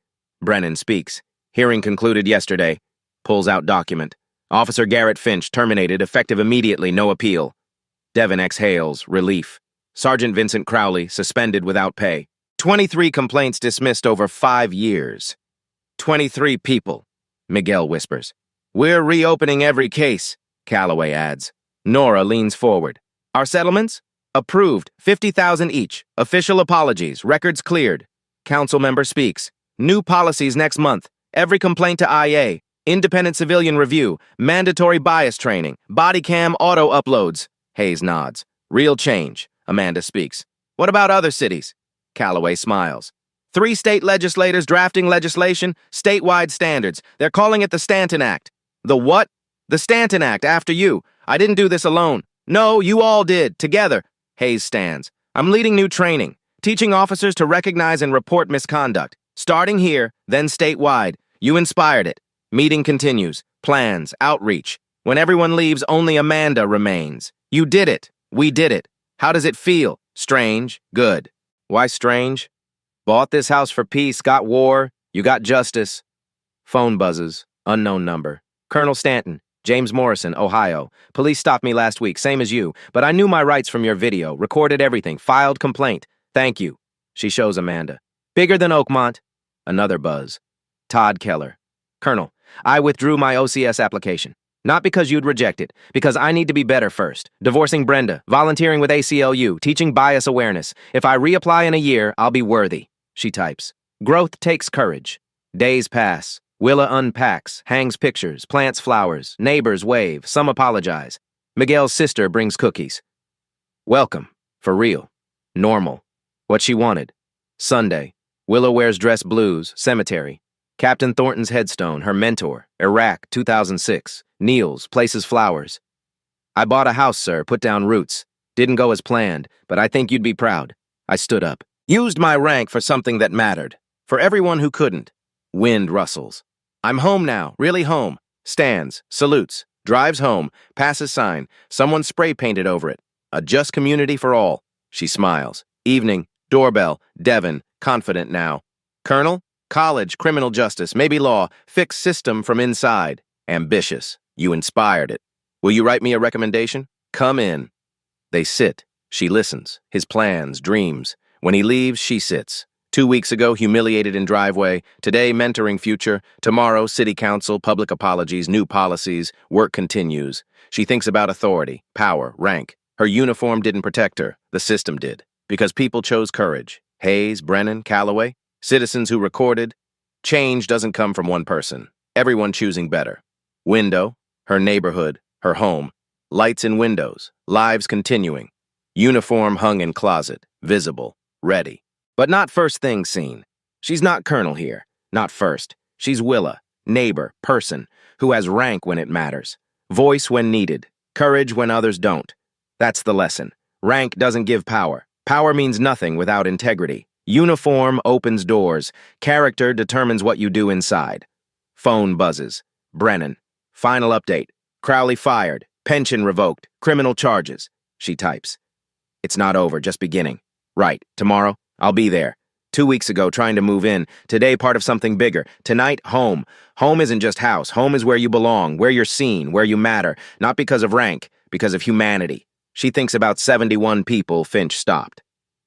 A: Brennan speaks. Hearing concluded yesterday. Pulls out document. Officer Garrett Finch terminated, effective immediately, no appeal. Devin exhales, relief. Sergeant Vincent Crowley suspended without pay. 23 complaints dismissed over 5 years. 23 people, Miguel whispers. We're reopening every case, Calloway adds. Nora leans forward. Our settlements? Approved, 50,000 each. Official apologies, records cleared. Council member speaks. New policies next month. Every complaint to IA. Independent civilian review. Mandatory bias training. Body cam auto uploads. Hayes nods. Real change, Amanda speaks. What about other cities? Calloway smiles. 3 state legislators drafting legislation, statewide standards. They're calling it the Stanton Act. The what? The Stanton Act, after you. I didn't do this alone. No, you all did, together. Hayes stands. I'm leading new training, teaching officers to recognize and report misconduct. Starting here, then statewide. You inspired it. Meeting continues. Plans, outreach. When everyone leaves, only Amanda remains. You did it. We did it. How does it feel? Strange. Good. Why strange? Bought this house for peace, got war, you got justice. Phone buzzes. Unknown number. Colonel Stanton, James Morrison, Ohio. Police stopped me last week, same as you, but I knew my rights from your video, recorded everything, filed complaint. Thank you. She shows Amanda. Bigger than Oakmont. Another buzz. Todd Keller. Colonel, I withdrew my OCS application. Not because you'd reject it, because I need to be better first. Divorcing Brenda, volunteering with ACLU, teaching bias awareness. If I reapply in a year, I'll be worthy. She types. Growth takes courage. Days pass. Willa unpacks, hangs pictures, plants flowers. Neighbors wave, some apologize. Miguel's sister brings cookies. Welcome. For real. Normal. What she wanted. Sunday. Willa wears dress blues, cemetery. Captain Thornton's headstone, her mentor. Iraq, 2006. Kneels, places flowers. I bought a house, sir, put down roots. Didn't go as planned, but I think you'd be proud. I stood up. Used my rank for something that mattered. For everyone who couldn't. Wind rustles. I'm home now, really home. Stands, salutes, drives home, passes sign. Someone spray painted over it. A just community for all. She smiles. Evening, doorbell, Devon, confident now. Colonel, college, criminal justice, maybe law, fix system from inside. Ambitious. You inspired it. Will you write me a recommendation? Come in. They sit. She listens. His plans, dreams. When he leaves, she sits. 2 weeks ago, humiliated in driveway. Today, mentoring future. Tomorrow, city council, public apologies, new policies. Work continues. She thinks about authority, power, rank. Her uniform didn't protect her. The system did. Because people chose courage. Hayes, Brennan, Calloway. Citizens who recorded. Change doesn't come from one person. Everyone choosing better. Window, her neighborhood, her home. Lights in windows. Lives continuing. Uniform hung in closet. Visible. Ready. But not first thing seen. She's not colonel here. Not first. She's Willa, neighbor, person, who has rank when it matters. Voice when needed. Courage when others don't. That's the lesson. Rank doesn't give power. Power means nothing without integrity. Uniform opens doors. Character determines what you do inside. Phone buzzes. Brennan. Final update. Crowley fired. Pension revoked. Criminal charges. She types. It's not over, just beginning. Right. Tomorrow, I'll be there. 2 weeks ago, trying to move in. Today, part of something bigger. Tonight, home. Home isn't just house. Home is where you belong, where you're seen, where you matter. Not because of rank, because of humanity. She thinks about 71 people Finch stopped.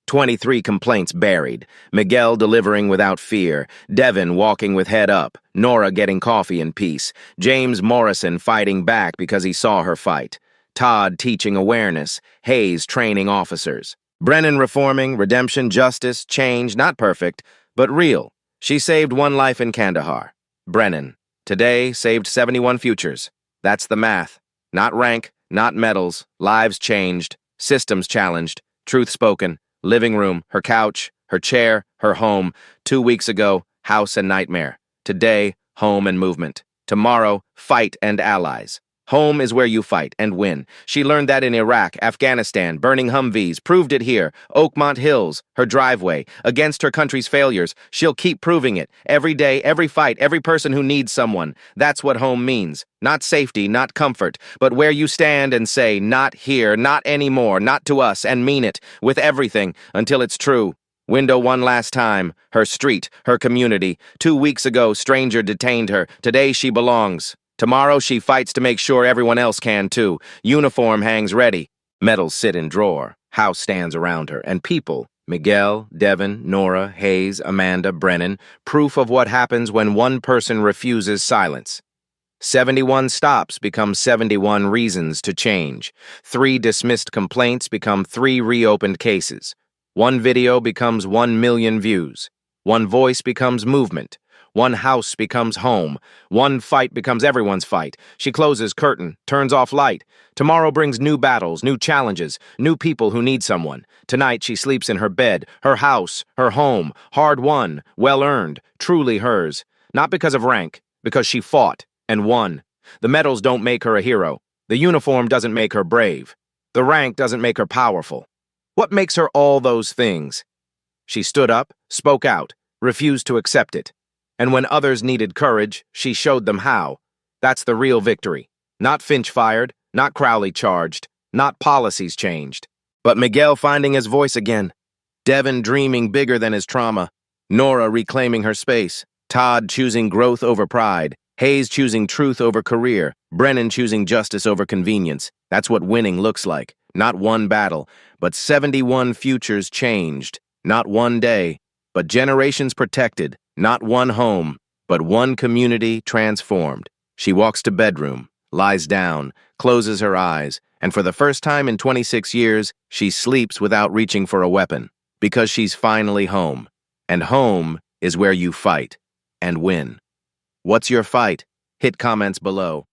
A: 23 complaints buried. Miguel delivering without fear. Devon walking with head up. Nora getting coffee in peace. James Morrison fighting back because he saw her fight. Todd teaching awareness. Hayes training officers. Brennan reforming, redemption, justice, change, not perfect, but real. She saved 1 life in Kandahar. Brennan. Today saved 71 futures. That's the math. Not rank, not medals. Lives changed. Systems challenged. Truth spoken. Living room, her couch, her chair, her home. 2 weeks ago, house and nightmare. Today, home and movement. Tomorrow, fight and allies. Home is where you fight and win. She learned that in Iraq, Afghanistan, burning Humvees, proved it here. Oakmont Hills, her driveway. Against her country's failures, she'll keep proving it. Every day, every fight, every person who needs someone. That's what home means. Not safety, not comfort, but where you stand and say, not here, not anymore, not to us, and mean it, with everything, until it's true. Window one last time. Her street, her community. 2 weeks ago, stranger detained her. Today she belongs. Tomorrow she fights to make sure everyone else can too. Uniform hangs ready. Medals sit in drawer. House stands around her. And people, Miguel, Devin, Nora, Hayes, Amanda, Brennan, proof of what happens when one person refuses silence. 71 stops become 71 reasons to change. 3 dismissed complaints become 3 reopened cases. 1 video becomes 1 million views. 1 voice becomes movement. 1 house becomes home. 1 fight becomes everyone's fight. She closes curtain, turns off light. Tomorrow brings new battles, new challenges, new people who need someone. Tonight she sleeps in her bed, her house, her home, hard won, well earned, truly hers. Not because of rank, because she fought and won. The medals don't make her a hero. The uniform doesn't make her brave. The rank doesn't make her powerful. What makes her all those things? She stood up, spoke out, refused to accept it. And when others needed courage, she showed them how. That's the real victory. Not Finch fired, not Crowley charged, not policies changed. But Miguel finding his voice again. Devin dreaming bigger than his trauma. Nora reclaiming her space. Todd choosing growth over pride. Hayes choosing truth over career. Brennan choosing justice over convenience. That's what winning looks like. Not one battle, but 71 futures changed. Not one day, but generations protected. Not one home, but one community transformed. She walks to bedroom, lies down, closes her eyes, and for the first time in 26 years, she sleeps without reaching for a weapon, because she's finally home. And home is where you fight and win. What's your fight? Hit comments below.